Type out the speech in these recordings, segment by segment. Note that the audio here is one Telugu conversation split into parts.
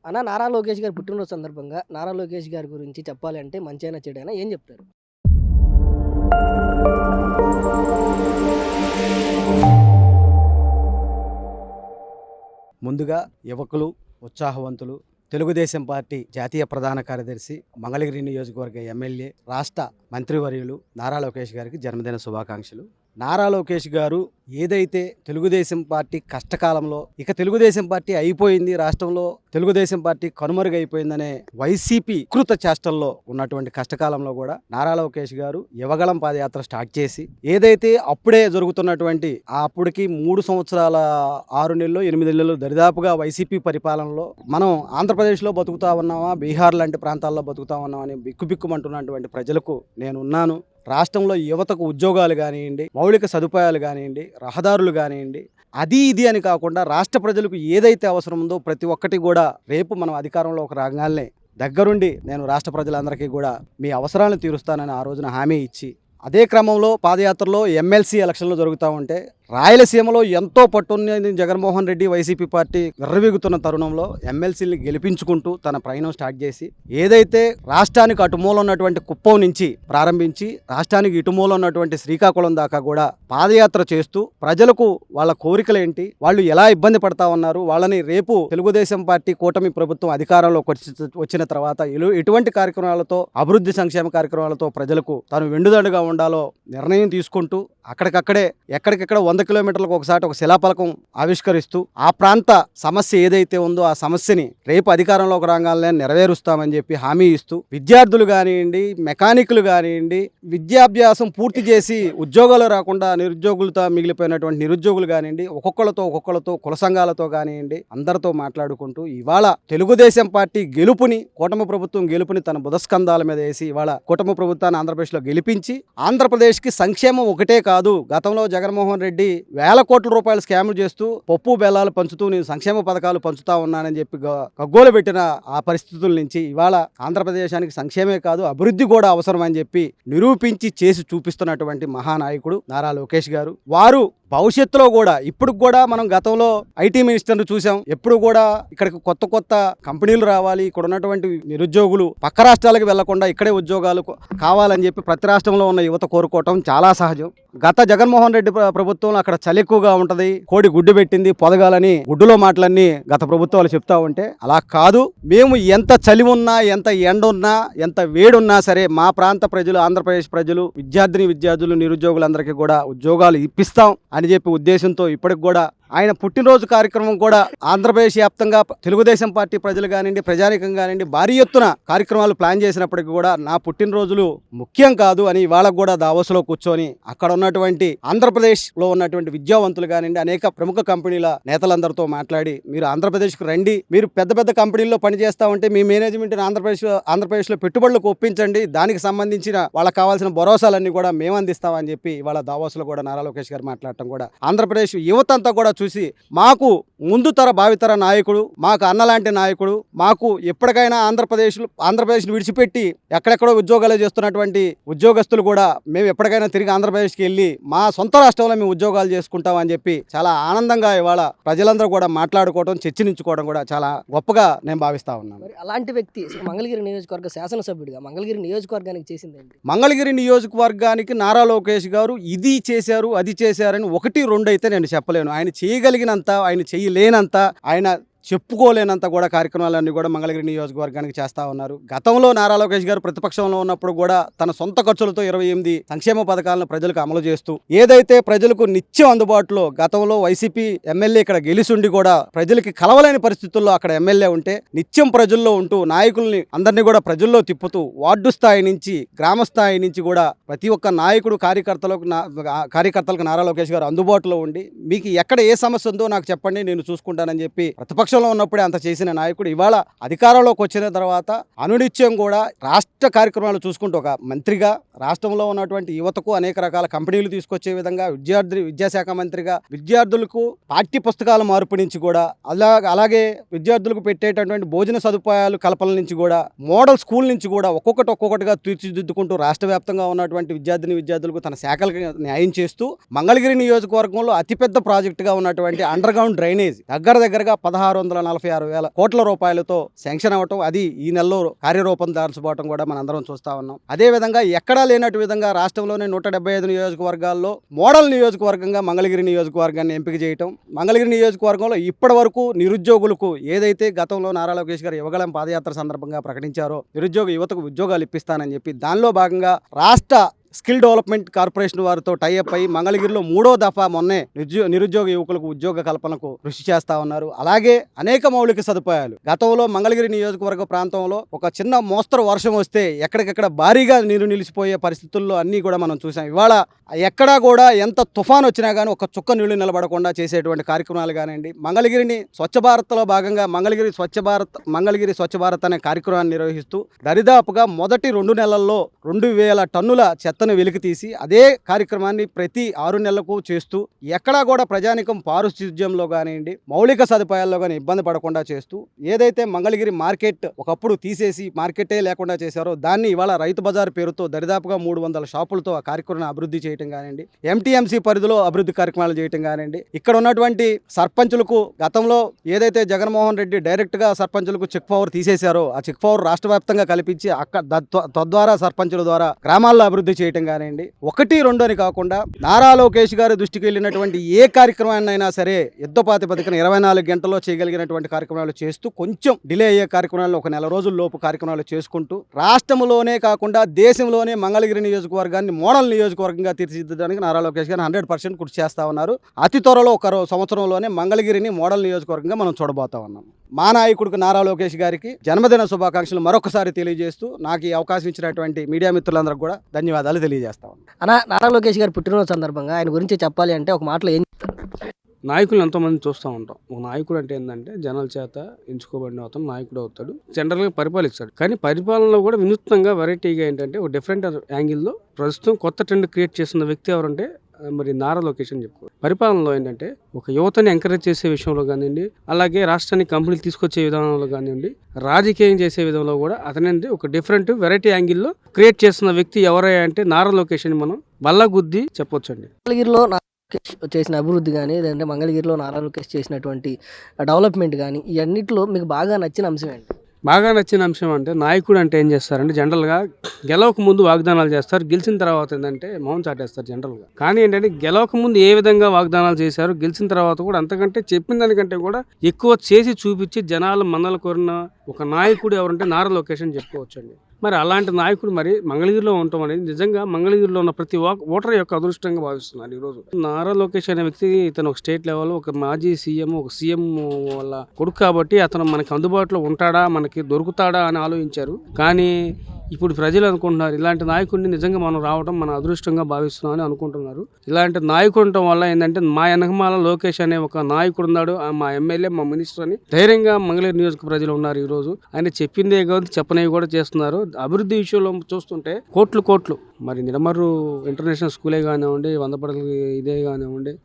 అన్న నారా లోకేష్ గారి పుట్టినరోజు సందర్భంగా నారా లోకేష్ గారి గురించి చెప్పాలి అంటే మంచైనా చెడైనా ఏం చెప్తారు? ముందుగా యువకులు, ఉత్సాహవంతులు, తెలుగుదేశం పార్టీ జాతీయ ప్రధాన కార్యదర్శి, మంగళగిరి నియోజకవర్గ ఎమ్మెల్యే, రాష్ట్ర మంత్రివర్యులు నారా లోకేష్ గారికి జన్మదిన శుభాకాంక్షలు. నారా లోకేష్ గారు ఏదైతే తెలుగుదేశం పార్టీ కష్టకాలంలో ఇక తెలుగుదేశం పార్టీ అయిపోయింది, రాష్ట్రంలో తెలుగుదేశం పార్టీ కనుమరుగైపోయిందనే వైసీపీ వికృత చేష్టల్లో ఉన్నటువంటి కష్టకాలంలో కూడా నారా లోకేష్ గారు యువగళం పాదయాత్ర స్టార్ట్ చేసి ఏదైతే అప్పుడే జరుగుతున్నటువంటి అప్పటికి 3 సంవత్సరాల 6 నెలలు 8 నెలలు దరిదాపుగా వైసీపీ పరిపాలనలో మనం ఆంధ్రప్రదేశ్లో బతుకుతా ఉన్నామా, బీహార్ లాంటి ప్రాంతాల్లో బతుకుతా ఉన్నామని బిక్కుబిక్కుమంటున్నటువంటి ప్రజలకు నేనున్నాను. రాష్ట్రంలో యువతకు ఉద్యోగాలు కానివ్వండి, మౌలిక సదుపాయాలు కానివ్వండి, రహదారులు కానివ్వండి, అది ఇది అని కాకుండా రాష్ట్ర ప్రజలకు ఏదైతే అవసరం ఉందో ప్రతి ఒక్కటి కూడా రేపు మనం అధికారంలోకి రాగానే దగ్గరుండి నేను రాష్ట్ర ప్రజలందరికీ కూడా మీ అవసరాలను తీరుస్తానని ఆ రోజున హామీ ఇచ్చి, అదే క్రమంలో పాదయాత్రలో ఎమ్మెల్సీ ఎలక్షన్లు జరుగుతూ ఉంటే రాయలసీమలో ఎంతో పట్టున్న జగన్మోహన్ రెడ్డి వైసీపీ పార్టీ విర్రవీగుతున్న తరుణంలో ఎమ్మెల్సీని గెలిపించుకుంటూ తన ప్రయాణం స్టార్ట్ చేసి ఏదైతే రాష్ట్రానికి అటుమూల ఉన్నటువంటి కుప్పం నుంచి ప్రారంభించి రాష్ట్రానికి ఇటుమూల ఉన్నటువంటి శ్రీకాకుళం దాకా కూడా పాదయాత్ర చేస్తూ ప్రజలకు వాళ్ళ కోరికలు ఏంటి, వాళ్ళు ఎలా ఇబ్బంది పడతా ఉన్నారు, వాళ్ళని రేపు తెలుగుదేశం పార్టీ కూటమి ప్రభుత్వం అధికారంలోకి వచ్చిన తర్వాత ఎటువంటి కార్యక్రమాలతో, అభివృద్ధి సంక్షేమ కార్యక్రమాలతో ప్రజలకు తాను వెండుదండుగా ఉండాలో నిర్ణయం తీసుకుంటూ అక్కడికక్కడే ఎక్కడికెక్కడ 100 కిలోమీటర్లకు ఒకసారి ఒక శిలాఫలకం ఆవిష్కరిస్తూ ఆ ప్రాంత సమస్య ఏదైతే ఉందో ఆ సమస్యని రేపు అధికారంలోకి రాగానే నెరవేరుస్తామని చెప్పి హామీ ఇస్తూ విద్యార్థులు కానివ్వండి, మెకానికులు కానివ్వండి, విద్యాభ్యాసం పూర్తి చేసి ఉద్యోగాలు రాకుండా నిరుద్యోగులతో మిగిలిపోయినటువంటి నిరుద్యోగులు కానివ్వండి, ఒక్కొక్కళ్ళతో కుల సంఘాలతో కానివ్వండి అందరితో మాట్లాడుకుంటూ ఇవాళ తెలుగుదేశం పార్టీ గెలుపుని, కూటమి ప్రభుత్వం గెలుపుని తన బుధస్కంధాల మీద వేసి ఇవాళ కూటమి ప్రభుత్వాన్ని ఆంధ్రప్రదేశ్లో గెలిపించి ఆంధ్రప్రదేశ్కి సంక్షేమం ఒకటే కాదు, గతంలో జగన్మోహన్ రెడ్డి వేల కోట్ల రూపాయలు స్కాములు చేస్తూ పప్పు బెల్లాలు పంచుతూ నేను సంక్షేమ పథకాలు పంచుతా ఉన్నానని చెప్పి గగ్గోలు పెట్టిన ఆ పరిస్థితుల నుంచి ఇవాళ ఆంధ్రప్రదేశానికి సంక్షేమే కాదు అభివృద్ధి కూడా అవసరం అని చెప్పి నిరూపించి చేసి చూపిస్తున్నటువంటి మహానాయకుడు నారా లోకేష్ గారు. వారు భవిష్యత్తులో కూడా ఇప్పుడు కూడా మనం గతంలో ఐటీ మినిస్టర్ను చూసాం, ఎప్పుడు కూడా ఇక్కడికి కొత్త కంపెనీలు రావాలి, ఇక్కడ ఉన్నటువంటి నిరుద్యోగులు పక్క రాష్ట్రాలకు వెళ్లకుండా ఇక్కడే ఉద్యోగాలు కావాలని చెప్పి ప్రతి రాష్ట్రంలో ఉన్న యువత కోరుకోవటం చాలా సహజం. గత జగన్మోహన్ రెడ్డి ప్రభుత్వంలో అక్కడ చలి ఎక్కువగా ఉంటది, కోడి గుడ్డు పెట్టింది పొదగాలని గుడ్డులో మాటలన్నీ గత ప్రభుత్వాలు చెప్తా ఉంటే అలా కాదు, మేము ఎంత చలి ఉన్నా, ఎంత ఎండ ఉన్నా, ఎంత వేడున్నా సరే మా ప్రాంత ప్రజలు, ఆంధ్రప్రదేశ్ ప్రజలు, విద్యార్థులు, నిరుద్యోగులందరికీ కూడా ఉద్యోగాలు ఇప్పిస్తాం అని చెప్పి ఉద్దేశంతో ఇప్పటికి కూడా ఆయన పుట్టినరోజు కార్యక్రమం కూడా ఆంధ్రప్రదేశ్ వ్యాప్తంగా తెలుగుదేశం పార్టి ప్రజలు కానివ్వండి, ప్రజానికం కానివ్వండి భారీ ఎత్తున కార్యక్రమాలు ప్లాన్ చేసినప్పటికీ కూడా నా పుట్టినరోజులు ముఖ్యం కాదు అని వాళ్ళకు కూడా దావోస్లో కూర్చొని అక్కడ ఉన్నటువంటి ఆంధ్రప్రదేశ్లో ఉన్నటువంటి విద్యావంతులు కానివ్వండి, అనేక ప్రముఖ కంపెనీల నేతలందరితో మాట్లాడి మీరు ఆంధ్రప్రదేశ్కు రండి, మీరు పెద్ద కంపెనీల్లో పనిచేస్తా ఉంటే మీ మేనేజ్మెంట్ని ఆంధ్రప్రదేశ్లో పెట్టుబడులకు ఒప్పించండి, దానికి సంబంధించిన వాళ్ళకి కావాల్సిన భరోసాలన్నీ కూడా మేము అందిస్తామని చెప్పి వాళ్ళ దావోస్లో కూడా నారా లోకేష్ గారు మాట్లాడటం కూడా ఆంధ్రప్రదేశ్ యువతంతా కూడా చూసి మాకు ముందు తర భావితర నాయకుడు, మాకు అన్నలాంటి నాయకుడు, మాకు ఎప్పటికైనా ఆంధ్రప్రదేశ్ని విడిచిపెట్టి ఎక్కడెక్కడో ఉద్యోగాలు చేస్తున్నటువంటి ఉద్యోగస్తులు కూడా మేము ఎప్పటికైనా తిరిగి ఆంధ్రప్రదేశ్కి వెళ్ళి మా సొంత రాష్ట్రంలో మేము ఉద్యోగాలు చేసుకుంటామని చెప్పి చాలా ఆనందంగా ఇవాళ ప్రజలందరూ కూడా మాట్లాడుకోవడం, చర్చించుకోవడం కూడా చాలా గొప్పగా నేను భావిస్తా ఉన్నాను. అలాంటి వ్యక్తి మంగళగిరి నియోజకవర్గ శాసనసభ్యుడిగా మంగళగిరి నియోజకవర్గానికి చేసింది మంగళగిరి నియోజకవర్గానికి నారా లోకేష్ గారు ఇది చేశారు అది చేశారని 1, 2 అయితే నేను చెప్పలేను. ఆయన చేయగలిగినంత, ఆయన చేయలేనంత, ఆయన చెప్పుకోలేనంత కూడా కార్యక్రమాలన్నీ కూడా మంగళగిరి నియోజకవర్గానికి చేస్తూ ఉన్నారు. గతంలో నారా లోకేష్ గారు ప్రతిపక్షంలో ఉన్నప్పుడు కూడా తన సొంత ఖర్చులతో 28 సంక్షేమ పథకాలను ప్రజలకు అమలు చేస్తూ ఏదైతే ప్రజలకు నిత్యం అందుబాటులో గతంలో వైసీపీ ఎమ్మెల్యే ఇక్కడ గెలిచుండి కూడా ప్రజలకి కలవలేని పరిస్థితుల్లో అక్కడ ఎమ్మెల్యే ఉంటే నిత్యం ప్రజల్లో ఉంటూ నాయకుల్ని అందరినీ కూడా ప్రజల్లో తిప్పుతూ వార్డు స్థాయి నుంచి గ్రామ స్థాయి నుంచి కూడా ప్రతి ఒక్క నాయకుడు కార్యకర్తలకు నారా లోకేష్ గారు అందుబాటులో ఉండి మీకు ఎక్కడ ఏ సమస్య ఉందో నాకు చెప్పండి నేను చూసుకుంటానని చెప్పి ప్రతిపక్షంలో ఉన్నప్పుడే అంత చేసిన నాయకుడు ఇవాళ అధికారంలోకి వచ్చిన తర్వాత అనునిత్యం కూడా రాష్ట్ర కార్యక్రమాలు చూసుకుంటూ ఒక మంత్రిగా రాష్ట్రంలో ఉన్నటువంటి యువతకు అనేక రకాల కంపెనీలు తీసుకొచ్చే విధంగా విద్యాశాఖ మంత్రిగా విద్యార్థులకు పాఠ్య పుస్తకాల మార్పు నుంచి కూడా అలాగే విద్యార్థులకు పెట్టేటటువంటి భోజన సదుపాయాలు కల్పన నుంచి కూడా మోడల్ స్కూల్ నుంచి కూడా ఒక్కొక్కటిగా తీర్చిదిద్దుకుంటూ రాష్ట్ర వ్యాప్తంగా ఉన్నటువంటి విద్యార్థులకు తన శాఖలకు న్యాయం చేస్తూ మంగళగిరి నియోజకవర్గంలో అతిపెద్ద ప్రాజెక్టుగా ఉన్నటువంటి అండర్ గ్రౌండ్ డ్రైనేజ్ దగ్గరగా 16 646,000 కోట్ల రూపాయలతో శాంక్షన్ అవ్వటం, అది ఈ నెలలో కార్యరూపం దాల్చబోవటం కూడా మనం అందరం చూస్తా ఉన్నాం. అదేవిధంగా ఎక్కడా లేనట్టు విధంగా రాష్ట్రంలోని 175 నియోజకవర్గాల్లో మోడల్ నియోజకవర్గంగా మంగళగిరి నియోజకవర్గాన్ని ఎంపిక చేయటం. మంగళగిరి నియోజకవర్గంలో ఇప్పటి వరకు నిరుద్యోగులకు ఏదైతే గతంలో నారా లోకేష్ గారు యువగళం పాదయాత్ర సందర్భంగా ప్రకటించారో నిరుద్యోగ యువతకు ఉద్యోగాలు ఇప్పిస్తానని చెప్పి, దానిలో భాగంగా రాష్ట్ర స్కిల్ డెవలప్మెంట్ కార్పొరేషన్ వారితో టైఅప్ అయి మంగళగిరిలో 3వ దఫా మొన్నే నిరుద్యోగ యువకులకు ఉద్యోగ కల్పనకు కృషి చేస్తా ఉన్నారు. అలాగే అనేక మౌలిక సదుపాయాలు. గతంలో మంగళగిరి నియోజకవర్గ ప్రాంతంలో ఒక చిన్న మోస్తరు వర్షం వస్తే ఎక్కడికెక్కడ భారీగా నీరు నిలిచిపోయే పరిస్థితుల్లో అన్నీ కూడా మనం చూసాం. ఇవాళ ఎక్కడా కూడా ఎంత తుఫాన్ వచ్చినా కానీ ఒక చుక్క నీళ్లు నిలబడకుండా చేసేటువంటి కార్యక్రమాలు కానివ్వండి, మంగళగిరిని స్వచ్ఛ భారత్లో భాగంగా మంగళగిరి స్వచ్ఛ భారత్ అనే కార్యక్రమాన్ని నిర్వహిస్తూ దరిదాపుగా మొదటి 2 నెలల్లో 2,000 టన్నుల చెత్తను వెలికితీసి అదే కార్యక్రమాన్ని ప్రతి 6 నెలలకు చేస్తూ ఎక్కడా కూడా ప్రజానికం పారిశుధ్యంలో కానివ్వండి, మౌలిక సదుపాయాల్లో కానీ ఇబ్బంది పడకుండా చేస్తూ, ఏదైతే మంగళగిరి మార్కెట్ ఒకప్పుడు తీసేసి మార్కెటే లేకుండా చేశారో దాన్ని ఇవాళ రైతు బజార్ పేరుతో దరిదాపుగా 300 షాపులతో ఆ కార్యక్రమాన్ని అభివృద్ధి చేయడం కానివ్వండి, ఎంటీఎంసీ పరిధిలో అభివృద్ధి కార్యక్రమాలు చేయడం కానివ్వండి, ఇక్కడ ఉన్నటువంటి సర్పంచులకు గతంలో ఏదైతే జగన్మోహన్ రెడ్డి డైరెక్ట్గా సర్పంచులకు చెక్ పవర్ తీసేశారో ఆ చెక్ పవర్ రాష్ట్ర వ్యాప్తంగా కల్పించి తద్వారా సర్పంచుల ద్వారా గ్రామాల్లో అభివృద్ధి చేయటం కానివ్వండి, 1, 2 అని కాకుండా నారా లోకేష్ గారి దృష్టికి వెళ్ళినటువంటి ఏ కార్యక్రమాన్ని అయినా సరే యుద్ధ ప్రాతిపదికన 24 గంటల్లో చేయగలిగినటువంటి కార్యక్రమాలు చేస్తూ, కొంచెం డిలే అయ్యే కార్యక్రమాలను ఒక నెల రోజుల లోపు కార్యక్రమాలు చేసుకుంటూ రాష్ట్రంలోనే కాకుండా దేశంలోనే మంగళగిరి నియోజకవర్గాన్ని మోడల్ నియోజకవర్గంగా తీర్చిదిద్దడానికి నారా లోకేష్ గారు 100% కృషి చేస్తా ఉన్నారు. అతి త్వరలో ఒక సంవత్సరంలోనే మంగళగిరిని మోడల్ నియోజకవర్గంగా మనం చూడబోతా ఉన్నాం. మా నాయకుడికి నారా లోకేష్ గారికి జన్మదిన శుభాకాంక్షలు మరొకసారి తెలియజేస్తూ నాకు ఈ అవకాశం ఇచ్చినటువంటి మీడియా మిత్రులందరికీ కూడా ధన్యవాదాలు తెలియజేస్తా ఉన్నాను. నారా లోకేష్ గారి పుట్టినరోజు సందర్భంగా ఆయన గురించి చెప్పాలి అంటే ఒక మాటలో ఏం నాయకులు ఎంతోమంది చూస్తూ ఉంటాం. ఒక నాయకుడు అంటే ఏంటంటే జనాల చేత ఎంచుకోబడిన అతను నాయకుడు అవుతాడు, జనరల్గా పరిపాలిస్తాడు. కానీ పరిపాలనలో కూడా వినూత్నంగా వెరైటీగా ఏంటంటే ఒక డిఫరెంట్ యాంగిల్లో ప్రస్తుతం కొత్త ట్రెండ్ క్రియేట్ చేస్తున్న వ్యక్తి ఎవరంటే మరి నారా లోకేష్ అని చెప్పుకోవాలి. పరిపాలనలో ఏంటంటే ఒక యువతని ఎంకరేజ్ చేసే విషయంలో కానివ్వండి, అలాగే రాష్ట్రానికి కంపెనీలు తీసుకొచ్చే విధానంలో కానివ్వండి, రాజకీయం చేసే విధంలో కూడా అతనంటే ఒక డిఫరెంట్ వెరైటీ యాంగిల్లో క్రియేట్ చేస్తున్న వ్యక్తి ఎవరయ్యా అంటే నారా లోకేష్ అని మనం బల్లగుద్ది చెప్పొచ్చండి. మంగళగిరిలో చేసిన అభివృద్ధి కానీ, లేదంటే మంగళగిరిలో నారా లోకేష్ చేసినటువంటి డెవలప్మెంట్ కానీ, ఇవన్నిటిలో మీకు బాగా నచ్చిన అంశం ఏంటి? బాగా నచ్చిన అంశం అంటే నాయకుడు అంటే ఏం చేస్తారంటే జనరల్గా గెలవక ముందు వాగ్దానాలు చేస్తారు, గెలిచిన తర్వాత ఏంటంటే మౌనం చాటేస్తారు జనరల్గా. కానీ ఏంటంటే గెలవక ముందు ఏ విధంగా వాగ్దానాలు చేశారు, గెలిచిన తర్వాత కూడా అంతకంటే చెప్పిన దానికంటే కూడా ఎక్కువ చేసి చూపించి జనాలు మన్నలు కోరిన ఒక నాయకుడు ఎవరంటే నారా లోకేష్ అని చెప్పుకోవచ్చండి. మరి అలాంటి నాయకుడు మరి మంగళగిరిలో ఉండటం అనేది నిజంగా మంగళగిరిలో ఉన్న ప్రతి ఓటర్ యొక్క అదృష్టంగా భావిస్తున్నారు ఈరోజు. నారా లోకేష్ అనే వ్యక్తి ఇతను ఒక స్టేట్ లెవెల్ ఒక మాజీ సీఎం, ఒక సీఎం వాళ్ళ కొడుకు కాబట్టి అతను మనకి అందుబాటులో ఉంటాడా, మనకి దొరుకుతాడా అని ఆలోచించారు. కానీ ఇప్పుడు ప్రజలు అనుకుంటున్నారు ఇలాంటి నాయకుడిని నిజంగా మనం రావడం మన అదృష్టంగా భావిస్తున్నామని అనుకుంటున్నారు. ఇలాంటి నాయకుడు ఉండటం వల్ల ఏంటంటే మా వెనకమాల లోకేష్ అనే ఒక నాయకుడు ఉన్నాడు, మా ఎమ్మెల్యే, మా మినిస్టర్ అని ధైర్యంగా మంగళగిరి నియోజక ప్రజలు ఉన్నారు ఈరోజు. ఆయన చెప్పిందే కాదు చెప్పనేవి కూడా చేస్తున్నారు. అభివృద్ధి విషయంలో చూస్తుంటే కోట్లు మరి నిడమర్రు ఇంటర్నేషనల్ స్కూలే కానివ్వండి, 100 పడగలు ఇదే కానివ్వండి,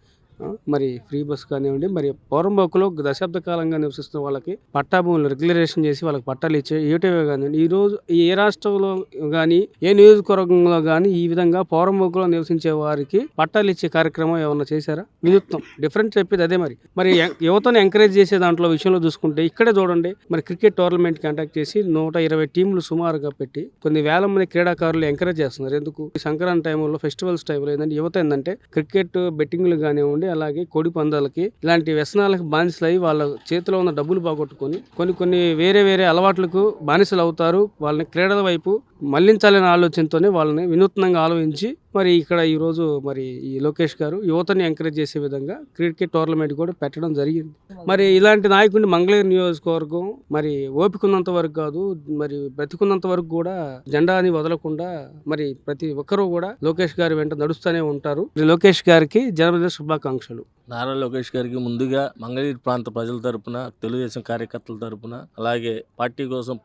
మరి ఫ్రీ బస్ కానివ్వండి, మరి పోరంబోకులో దశాబ్ద కాలంగా నివసిస్తున్న వాళ్ళకి పట్టా భూములు రెగ్యులరేషన్ చేసి వాళ్ళకి పట్టాలు ఇచ్చే ఏటివే కానివ్వండి. ఈరోజు ఏ రాష్ట్రంలో కానీ ఏ నియోజకవర్గంలో కానీ ఈ విధంగా పోరంబోకులో నివసించే వారికి పట్టాలు ఇచ్చే కార్యక్రమం ఏమన్నా చేశారా? వినూత్నం, డిఫరెంట్ చెప్పేది అదే. మరి యువతను ఎంకరేజ్ చేసే దాంట్లో విషయంలో చూసుకుంటే ఇక్కడే చూడండి, మరి క్రికెట్ టోర్నమెంట్ కాంటాక్ట్ చేసి 120 టీంలు సుమారుగా పెట్టి కొన్ని వేల మంది క్రీడాకారులు ఎంకరేజ్ చేస్తున్నారు. ఎందుకు? సంక్రాంతి టైంలో, ఫెస్టివల్స్ టైంలో ఏంటంటే యువత ఏంటంటే క్రికెట్ బెట్టింగ్లు కానివ్వండి, అలాగే కోడి పందాలకి ఇలాంటి వ్యసనాలకు బానిసలై వాళ్ళ చేతిలో ఉన్న డబ్బులు పోగొట్టుకొని కొన్ని వేరే అలవాట్లకు బానిసలు అవుతారు. వాళ్ళని క్రీడల వైపు మళ్లించాలనే ఆలోచనతోనే వాళ్ళని వినూత్నంగా ఆలోచించి మరి ఇక్కడ ఈరోజు మరి ఈ లోకేష్ గారు యువతని ఎంకరేజ్ చేసే విధంగా క్రికెట్ టోర్నమెంట్ కూడా పెట్టడం జరిగింది. మరి ఇలాంటి నాయకుడిని మంగళగిరి నియోజకవర్గం మరి ఓపికన్నంత వరకు కాదు, మరి బ్రతికున్నంత వరకు కూడా జెండాని వదలకుండా మరి ప్రతి ఒక్కరూ కూడా లోకేష్ గారి వెంట నడుస్తూనే ఉంటారు. లోకేష్ గారికి జన్మదిన శుభాకాంక్షలు. నారా లోకేష్ గారికి ముందుగా మంగళగిరి ప్రాంత ప్రజల తరపున, తెలుగుదేశం కార్యకర్తల తరపున, అలాగే పార్టీ కోసం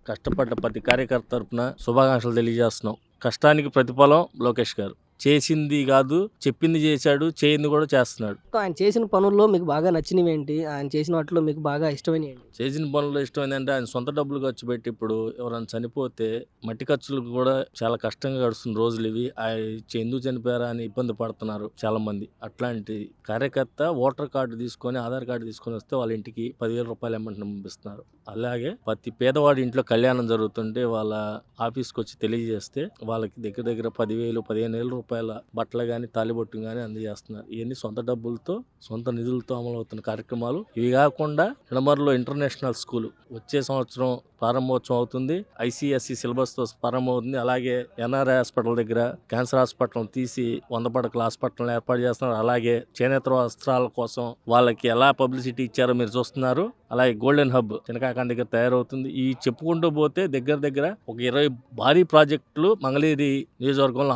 కష్టపడ్డ ప్రతి కార్యకర్త తరపున శుభాకాంక్షలు తెలియజేస్తున్నాం. కష్టానికి ప్రతిఫలం లోకేష్ గారు. చేసింది కాదు, చెప్పింది చేశాడు, చేయింది కూడా చేస్తున్నాడు. ఆయన చేసిన పనుల్లో మీకు బాగా నచ్చినవి ఏంటి? ఆయన చేసిన వాటిలో మీకు బాగా ఇష్టమైనవి ఏంటి? చేసిన పనుల్లో ఇష్టం ఏంటంటే ఆయన సొంత డబ్బులు ఖర్చు పెట్టి ఇప్పుడు ఎవరైనా చనిపోతే మట్టి ఖర్చులకు కూడా చాలా కష్టంగా గడుస్తున్న రోజులు ఇవి. ఎందుకు చనిపోయారా అని ఇబ్బంది పడుతున్నారు చాలా మంది. అట్లాంటి కార్యకర్త ఓటర్ కార్డు తీసుకొని, ఆధార్ కార్డు తీసుకొని వస్తే వాళ్ళ ఇంటికి 10,000 రూపాయలు అమౌంట్ పంపిస్తున్నారు. అలాగే ప్రతి పేదవాడి ఇంట్లో కళ్యాణం జరుగుతుంటే వాళ్ళ ఆఫీస్కి వచ్చి తెలియజేస్తే వాళ్ళకి దగ్గర దగ్గర 10,000, 15,000 రూపాయల బట్టలు కానీ తాలిబొట్టు కానీ అందజేస్తున్నారు. ఇవన్నీ సొంత డబ్బులతో, సొంత నిధులతో అమలవుతున్న కార్యక్రమాలు. ఇవి కాకుండా నిడమర్లో ఇంటర్నేషనల్ స్కూల్ వచ్చే సంవత్సరం ప్రారంభోత్సవం అవుతుంది. ICSE సిలబస్తో ప్రారంభమవుతుంది. అలాగే NRI హాస్పిటల్ దగ్గర క్యాన్సర్ హాస్పిటల్ తీసి 100 పడకల హాస్పిటల్ ఏర్పాటు చేస్తున్నారు. అలాగే చేనేత వస్త్రాల కోసం వాళ్ళకి ఎలా పబ్లిసిటీ ఇచ్చారో మీరు చూస్తున్నారు. అలాగే గోల్డెన్ హబ్ చినకాకాని దగ్గర తయారవుతుంది. ఈ చెప్పుకుంటూ పోతే దగ్గర దగ్గర ఒక 20 భారీ ప్రాజెక్టులు మంగళగిరి నియోజకవర్గంలో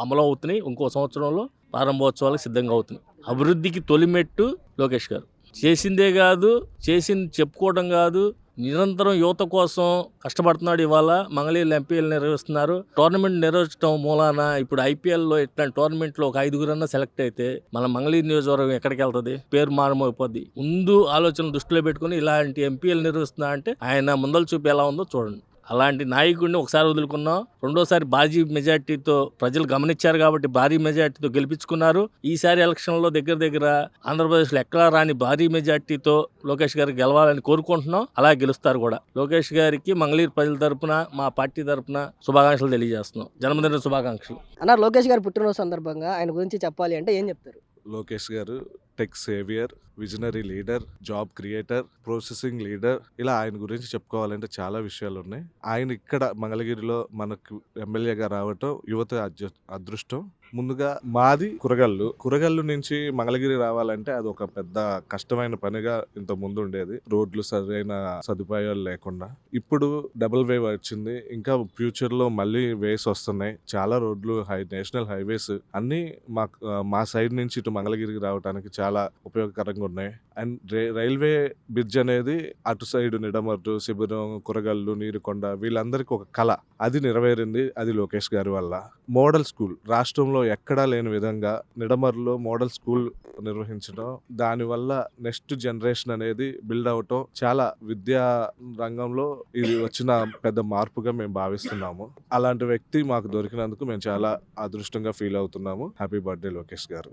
అమలు అవుతున్నాయి. ఇంకో సంవత్సరంలో ప్రారంభోత్సవాలకు సిద్ధంగా అవుతున్నాయి. అభివృద్ధికి తొలిమెట్టు లోకేష్ గారు. చేసిందే కాదు, చేసింది చెప్పుకోవడం కాదు, నిరంతరం యువత కోసం కష్టపడుతున్నాడు. ఇవాళ మంగళగిరి ఎంపీఎల్ నిర్వహిస్తున్నారు. టోర్నమెంట్ నిర్వహించడం మూలాన ఇప్పుడు IPLలో ఇట్లాంటి టోర్నమెంట్లో ఒక 5గురన్నా సెలెక్ట్ అయితే మన మంగళగిరి నియోజకవర్గం ఎక్కడికి వెళ్తుంది? పేరు మారమైపోద్ది. ముందు ఆలోచన దృష్టిలో పెట్టుకుని ఇలాంటి ఎంపీఎల్ నిర్వహిస్తున్నా అంటే ఆయన ముందల చూపు ఎలా ఉందో చూడండి. అలాంటి నాయకుడిని ఒకసారి వదులుకున్నాం. రెండోసారి భారీ మెజార్టీతో ప్రజలు గమనించారు కాబట్టి భారీ మెజార్టీతో గెలిపించుకున్నారు. ఈసారి ఎలక్షన్లో దగ్గర దగ్గర ఆంధ్రప్రదేశ్లో ఎక్కడా రాని భారీ మెజార్టీతో లోకేష్ గారికి గెలవాలని కోరుకుంటున్నాం. అలా గెలుస్తారు కూడా. లోకేష్ గారికి మంగళగిరి ప్రజల తరపున, మా పార్టీ తరపున శుభాకాంక్షలు తెలియజేస్తున్నాం. జన్మదిన శుభాకాంక్షలు. అన్న, లోకేష్ గారి పుట్టినరోజు సందర్భంగా ఆయన గురించి చెప్పాలి అంటే ఏం చెప్తారు? లోకేష్ గారు tech saviour, visionary leader, job creator, processing leader, ఇలా ఆయన గురించి చెప్పుకోవాలంటే చాలా విషయాలు ఉన్నాయి. ఆయన ఇక్కడ మంగళగిరిలో మనకు ఎమ్మెల్యేగా రావటం యువత అదృష్టం. ముందుగా మాది కురగల్లు నుంచి మంగళగిరి రావాలంటే అది ఒక పెద్ద కష్టమైన పనిగా ఇంత ముందు ఉండేది. రోడ్లు సరైన సదుపాయాలు లేకుండా. ఇప్పుడు డబుల్ వే వచ్చింది. ఇంకా ఫ్యూచర్ లో మళ్ళీ వేస్ వస్తున్నాయి. చాలా రోడ్లు, నేషనల్ హైవేస్ అన్ని మా సైడ్ నుంచి ఇటు మంగళగిరికి రావడానికి చాలా ఉపయోగకరంగా ఉన్నాయి. అండ్ రైల్వే బ్రిడ్జ్ అనేది అటు సైడ్ నిడమర్రు, శిబిరం, కురగల్లు, నీరుకొండ వీళ్ళందరికీ ఒక కళ. అది నెరవేరింది. అది లోకేష్ గారి వల్ల. మోడల్ స్కూల్ రాష్ట్రంలో ఎక్కడా లేని విధంగా నిడమర్లో మోడల్ స్కూల్ నిర్వహించడం, దానివల్ల నెక్స్ట్ జనరేషన్ అనేది బిల్డ్ అవటం చాలా విద్యా రంగంలో ఇది వచ్చిన పెద్ద మార్పుగా మేము భావిస్తున్నాము. అలాంటి వ్యక్తి మాకు దొరికినందుకు మేము చాలా అదృష్టంగా ఫీల్ అవుతున్నాము. హ్యాపీ బర్త్డే లోకేష్ గారు.